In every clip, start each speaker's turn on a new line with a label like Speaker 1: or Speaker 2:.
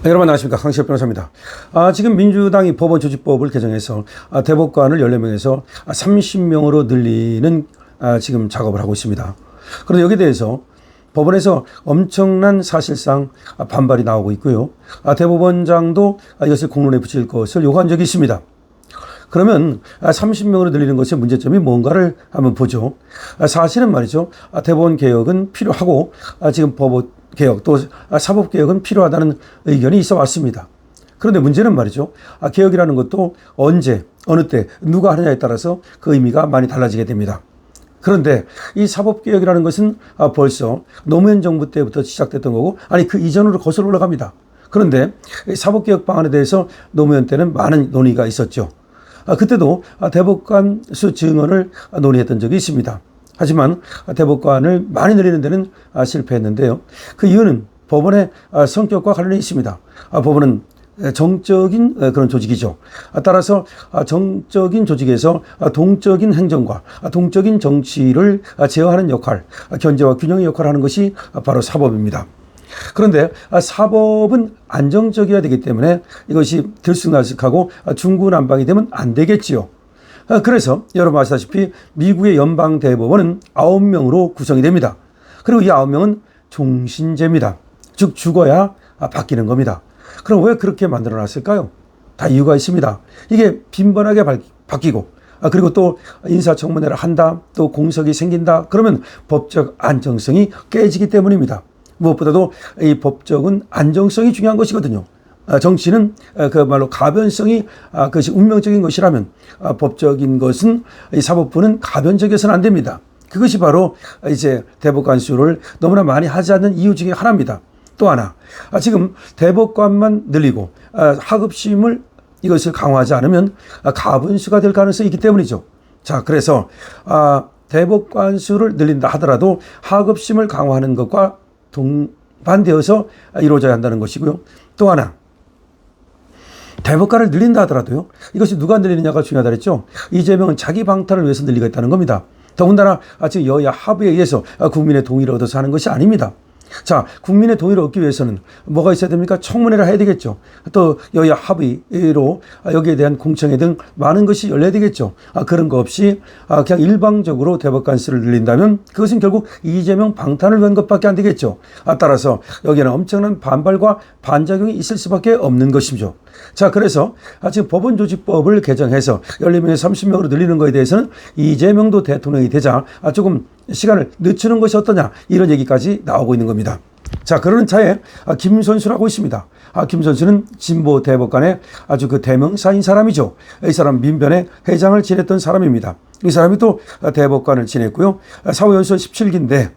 Speaker 1: 여러분 안녕하십니까, 강시혁 변호사입니다. 지금 민주당이 법원조직법을 개정해서 대법관을 14명에서 30명으로 늘리는 지금 작업을 하고 있습니다. 그런데 여기에 대해서 법원에서 엄청난 사실상 반발이 나오고 있고요. 대법원장도 이것을 공론에 붙일 것을 요구한 적이 있습니다. 그러면 30명으로 늘리는 것의 문제점이 뭔가를 한번 보죠. 사실은 말이죠, 대법원 개혁은 필요하고 지금 법원 개혁 또 사법개혁은 필요하다는 의견이 있어 왔습니다. 그런데 문제는 말이죠, 개혁이라는 것도 언제 어느 때 누가 하느냐에 따라서 그 의미가 많이 달라지게 됩니다. 그런데 이 사법개혁이라는 것은 벌써 노무현 정부 때부터 시작됐던 거고, 아니 그 이전으로 거슬러 올라갑니다. 그런데 사법개혁 방안에 대해서 노무현 때는 많은 논의가 있었죠. 그때도 대법관 수 증언을 논의했던 적이 있습니다. 하지만 대법관을 많이 늘리는 데는 실패했는데요. 그 이유는 법원의 성격과 관련이 있습니다. 법원은 정적인 그런 조직이죠. 따라서 정적인 조직에서 동적인 행정과 동적인 정치를 제어하는 역할, 견제와 균형의 역할을 하는 것이 바로 사법입니다. 그런데 사법은 안정적이어야 되기 때문에 이것이 들쑥날쑥하고 중구난방이 되면 안 되겠지요. 그래서 여러분 아시다시피 미국의 연방대법원은 9명으로 구성이 됩니다. 그리고 이 9명은 종신제입니다. 즉 죽어야 바뀌는 겁니다. 그럼 왜 그렇게 만들어 놨을까요? 다 이유가 있습니다. 이게 빈번하게 바뀌고 그리고 또 인사청문회를 한다, 또 공석이 생긴다, 그러면 법적 안정성이 깨지기 때문입니다. 무엇보다도 이 법적은 안정성이 중요한 것이거든요. 정치는 그말로 가변성이 그것이 운명적인 것이라면 법적인 것은 이 사법부는 가변적이어서는 안 됩니다. 그것이 바로 이제 대법관 수를 너무나 많이 하지 않는 이유 중에 하나입니다. 또 하나, 지금 대법관만 늘리고 하급심을 이것을 강화하지 않으면 가분수가 될 가능성이 있기 때문이죠. 자, 그래서 대법관 수를 늘린다 하더라도 하급심을 강화하는 것과 동반되어서 이루어져야 한다는 것이고요. 또 하나, 대법관을 늘린다 하더라도요, 이것이 누가 늘리느냐가 중요하다 그랬죠. 이재명은 자기 방탄을 위해서 늘리겠다는 겁니다. 더군다나 지금 여야 합의에 의해서 국민의 동의를 얻어서 하는 것이 아닙니다. 자, 국민의 동의를 얻기 위해서는 뭐가 있어야 됩니까? 청문회를 해야 되겠죠. 또 여야 합의로 여기에 대한 공청회 등 많은 것이 열려야 되겠죠. 그런 거 없이 그냥 일방적으로 대법관 수를 늘린다면 그것은 결국 이재명 방탄을 위한 것밖에 안 되겠죠. 따라서 여기에는 엄청난 반발과 반작용이 있을 수밖에 없는 것이죠. 자, 그래서 지금 법원조직법을 개정해서 14명에서 30명으로 늘리는 것에 대해서는 이재명도 대통령이 되자 조금 시간을 늦추는 것이 어떠냐, 이런 얘기까지 나오고 있는 겁니다. 자, 그러는 차에 김선수라고 있습니다. 김선수는 진보 대법관의 아주 그 대명사인 사람이죠. 이 사람 민변의 회장을 지냈던 사람입니다. 이 사람이 또 대법관을 지냈고요. 사후연수원 17기인데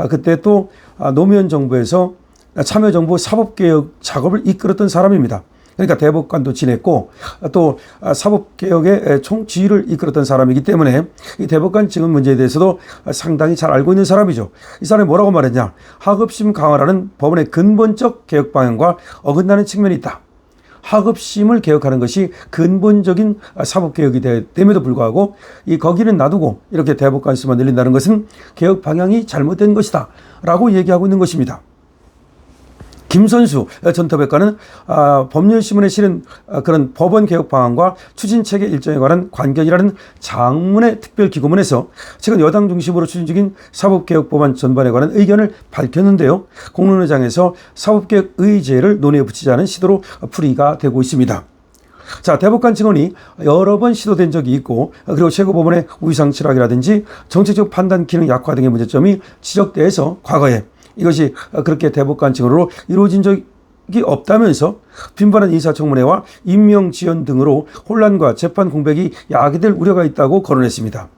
Speaker 1: 그때 또 노무현 정부에서 참여정부 사법개혁 작업을 이끌었던 사람입니다. 그러니까 대법관도 지냈고 또 사법개혁의 총지휘를 이끌었던 사람이기 때문에 이 대법관 지원 문제에 대해서도 상당히 잘 알고 있는 사람이죠. 이 사람이 뭐라고 말했냐. 하급심 강화라는 법원의 근본적 개혁 방향과 어긋나는 측면이 있다. 하급심을 개혁하는 것이 근본적인 사법개혁이 됨에도 불구하고 거기는 놔두고 이렇게 대법관 수만 늘린다는 것은 개혁 방향이 잘못된 것이다 라고 얘기하고 있는 것입니다. 김선수 전 대법관은 법률신문에 실은 그런 법원 개혁 방안과 추진체계 일정에 관한 관견이라는 장문의 특별기고문에서 최근 여당 중심으로 추진 중인 사법개혁 법안 전반에 관한 의견을 밝혔는데요. 공론회장에서 사법개혁 의제를 논의에 붙이자는 시도로 풀이가 되고 있습니다. 자, 대법관 증언이 여러 번 시도된 적이 있고 그리고 최고법원의 우위상 치락이라든지 정책적 판단 기능 약화 등의 문제점이 지적돼서 과거에 이것이 그렇게 대법관 증언으로 이루어진 적이 없다면서 빈번한 인사청문회와 임명 지연 등으로 혼란과 재판 공백이 야기될 우려가 있다고 거론했습니다.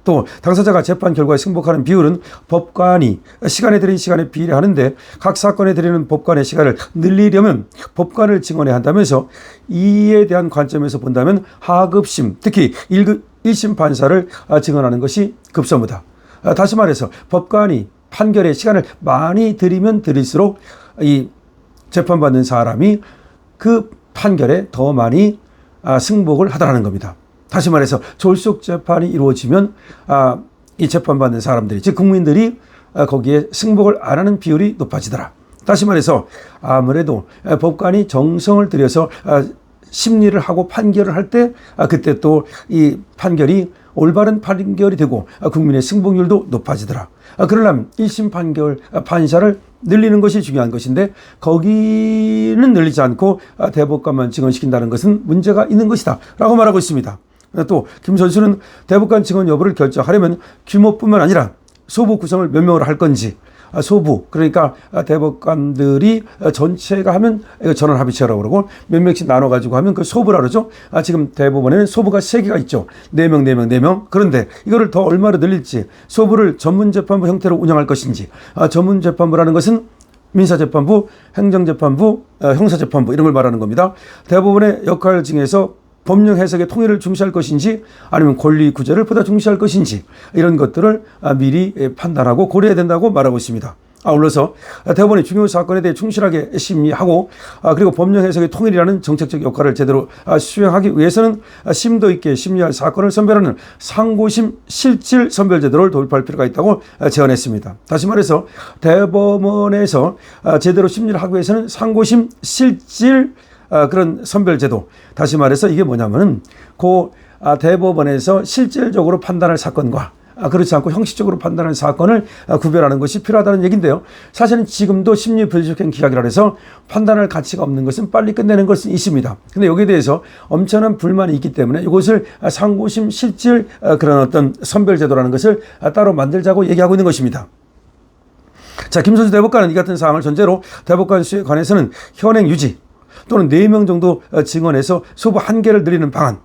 Speaker 1: 또 당사자가 재판 결과에 승복하는 비율은 법관이 시간에 들인 시간에 비례하는데 각 사건에 들이는 법관의 시간을 늘리려면 법관을 증언해야 한다면서 이에 대한 관점에서 본다면 하급심, 특히 1심 판사를 증언하는 것이 급선무다. 다시 말해서 법관이 판결의 시간을 많이 들이면 들일수록 이 재판받는 사람이 그 판결에 더 많이 승복을 하더라는 겁니다. 다시 말해서 졸속 재판이 이루어지면 이 재판받는 사람들이, 즉 국민들이 거기에 승복을 안 하는 비율이 높아지더라. 다시 말해서 아무래도 법관이 정성을 들여서 심리를 하고 판결을 할 때 그때 또 이 판결이 올바른 판결이 되고 국민의 승복률도 높아지더라. 그러려면 1심 판결 판사를 늘리는 것이 중요한 것인데 거기는 늘리지 않고 대법관만 증언시킨다는 것은 문제가 있는 것이다 라고 말하고 있습니다. 또 김 선수는 대법관 증언 여부를 결정하려면 규모뿐만 아니라 소부 구성을 몇 명으로 할 건지 소부 그러니까 대법관들이 전체가 하면 이거 전원합의체라고 그러고 몇 명씩 나눠가지고 하면 그 소부라 그러죠. 지금 대법원에는 소부가 3개가 있죠. 4명. 그런데 이거를 더 얼마로 늘릴지 소부를 전문재판부 형태로 운영할 것인지 전문재판부라는 것은 민사재판부, 행정재판부, 형사재판부 이런 걸 말하는 겁니다. 대법원의 역할 중에서 법령 해석의 통일을 중시할 것인지 아니면 권리 구제를 보다 중시할 것인지 이런 것들을 미리 판단하고 고려해야 된다고 말하고 있습니다. 아울러서 대법원이 중요 사건에 대해 충실하게 심리하고 그리고 법령 해석의 통일이라는 정책적 역할을 제대로 수행하기 위해서는 심도 있게 심리할 사건을 선별하는 상고심 실질 선별 제도를 도입할 필요가 있다고 제안했습니다. 다시 말해서 대법원에서 제대로 심리를 하기 위해서는 상고심 실질 그런 선별제도. 다시 말해서 이게 뭐냐면은 대법원에서 실질적으로 판단할 사건과 그렇지 않고 형식적으로 판단하는 사건을 구별하는 것이 필요하다는 얘기인데요. 사실은 지금도 심리 불이촉행 기각이라 해서 판단할 가치가 없는 것은 빨리 끝내는 것은 있습니다. 근데 여기에 대해서 엄청난 불만이 있기 때문에 이것을 상고심 실질 그런 어떤 선별제도라는 것을 따로 만들자고 얘기하고 있는 것입니다. 자, 김선수 대법관은 이 같은 사항을 전제로 대법관 수에 관해서는 현행 유지 또는 4명 정도 증언해서 소부 1개를 늘리는 방안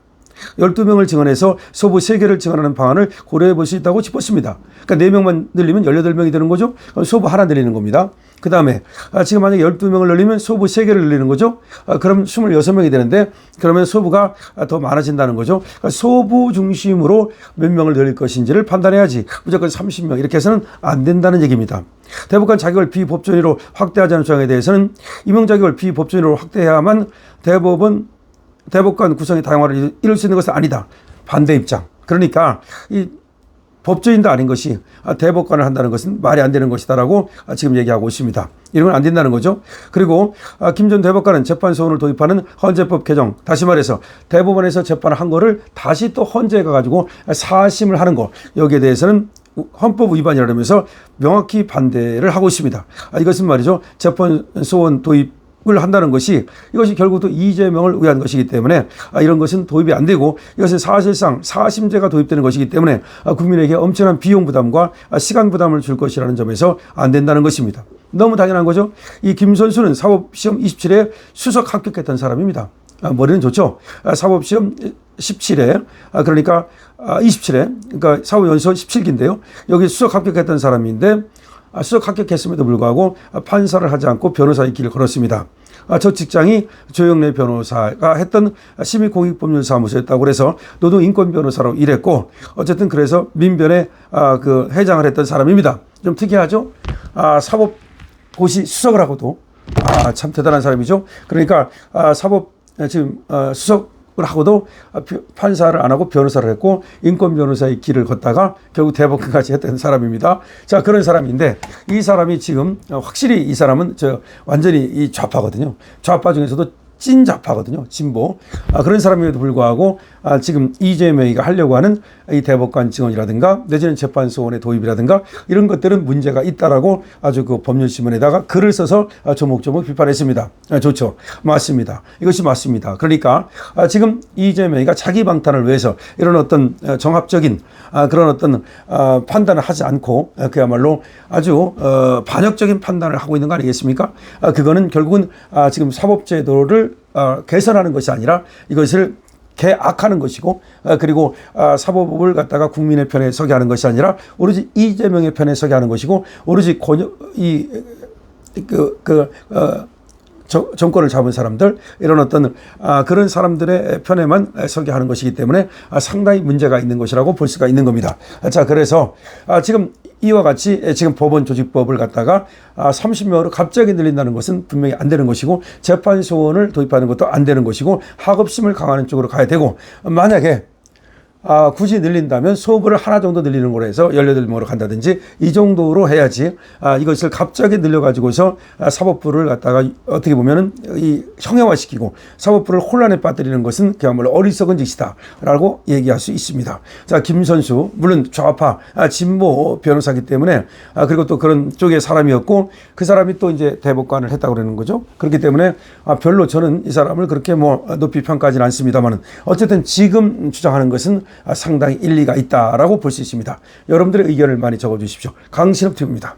Speaker 1: 12명을 증언해서 소부 3개를 증언하는 방안을 고려해 볼 수 있다고 짚었습니다. 그러니까 4명만 늘리면 18명이 되는 거죠. 그럼 소부 하나 늘리는 겁니다. 그 다음에 지금 만약에 12명을 늘리면 소부 3개를 늘리는 거죠. 그럼 26명이 되는데 그러면 소부가 더 많아진다는 거죠. 그러니까 소부 중심으로 몇 명을 늘릴 것인지를 판단해야지 무조건 30명 이렇게 해서는 안 된다는 얘기입니다. 대법관 자격을 비법조인으로 확대하자는 주장에 대해서는 임용 자격을 비법조인으로 확대해야만 대법관 구성의 다양화를 이룰 수 있는 것은 아니다. 반대 입장. 그러니까 이 법조인도 아닌 것이 대법관을 한다는 것은 말이 안 되는 것이다라고 지금 얘기하고 있습니다. 이런 건 안 된다는 거죠. 그리고 김 전 대법관은 재판소원을 도입하는 헌재법 개정, 다시 말해서 대법원에서 재판을 한 거를 다시 또 헌재에 가가지고 사심을 하는 거, 여기에 대해서는 헌법 위반이라면서 명확히 반대를 하고 있습니다. 이것은 말이죠. 재판소원 도입 을 한다는 것이 이것이 결국 또 이재명을 위한 것이기 때문에 이런 것은 도입이 안 되고 이것은 사실상 사심제가 도입되는 것이기 때문에 국민에게 엄청난 비용 부담과 시간 부담을 줄 것이라는 점에서 안 된다는 것입니다. 너무 당연한 거죠. 이 김 선수는 사법시험 27회 수석 합격했던 사람입니다. 머리는 좋죠. 사법시험 17회 그러니까 27회 그러니까 사법연수 17기인데요. 여기 수석 합격했던 사람인데 수석 합격했음에도 불구하고 판사를 하지 않고 변호사의 길을 걸었습니다. 첫 직장이 조영래 변호사가 했던 시민공익법률사무소였다고 해서 노동인권변호사로 일했고 어쨌든 그래서 민변에 그 회장을 했던 사람입니다. 좀 특이하죠? 사법고시 수석을 하고도 참 대단한 사람이죠. 그러니까 사법 지금 수석 을 하고도 판사를 안 하고 변호사를 했고 인권 변호사의 길을 걷다가 결국 대법관까지 했던 사람입니다. 자, 그런 사람인데 이 사람이 지금 확실히 이 사람은 완전히 이 좌파거든요. 좌파 중에서도 찐 좌파거든요. 진보. 그런 사람임에도 불구하고 지금 이재명이가 하려고 하는 이 대법관 증언이라든가 내지는 재판소원의 도입이라든가 이런 것들은 문제가 있다라고 아주 그 법률신문에다가 글을 써서 조목조목 비판했습니다. 좋죠. 맞습니다. 이것이 맞습니다. 그러니까 지금 이재명이가 자기 방탄을 위해서 이런 어떤 정합적인 그런 어떤 판단을 하지 않고 그야말로 아주 반역적인 판단을 하고 있는 거 아니겠습니까? 그거는 결국은 지금 사법제도를 개선하는 것이 아니라 이것을 개악하는 것이고 그리고 사법을 갖다가 국민의 편에 서게 하는 것이 아니라 오로지 이재명의 편에 서게 하는 것이고 오로지 정권을 잡은 사람들 이런 어떤 그런 사람들의 편에만 서게 하는 것이기 때문에 상당히 문제가 있는 것이라고 볼 수가 있는 겁니다. 자, 그래서 지금 이와 같이 지금 법원 조직법을 갖다가 30명으로 갑자기 늘린다는 것은 분명히 안 되는 것이고 재판소원을 도입하는 것도 안 되는 것이고 하급심을 강화하는 쪽으로 가야 되고 만약에 굳이 늘린다면 수업을 하나 정도 늘리는 거로 해서 18명으로 간다든지 이 정도로 해야지 이것을 갑자기 늘려가지고서 사법부를 갖다가 어떻게 보면은 이 형해화시키고 사법부를 혼란에 빠뜨리는 것은 그야말로 어리석은 짓이다라고 얘기할 수 있습니다. 자, 김 선수 물론 좌파 진보 변호사기 때문에 그리고 또 그런 쪽의 사람이었고 그 사람이 또 이제 대법관을 했다고 그러는 거죠. 그렇기 때문에 별로 저는 이 사람을 그렇게 뭐 높이 평가하지는 않습니다만은 어쨌든 지금 주장하는 것은 상당히 일리가 있다라고 볼 수 있습니다. 여러분들의 의견을 많이 적어주십시오. 강신업 TV입니다.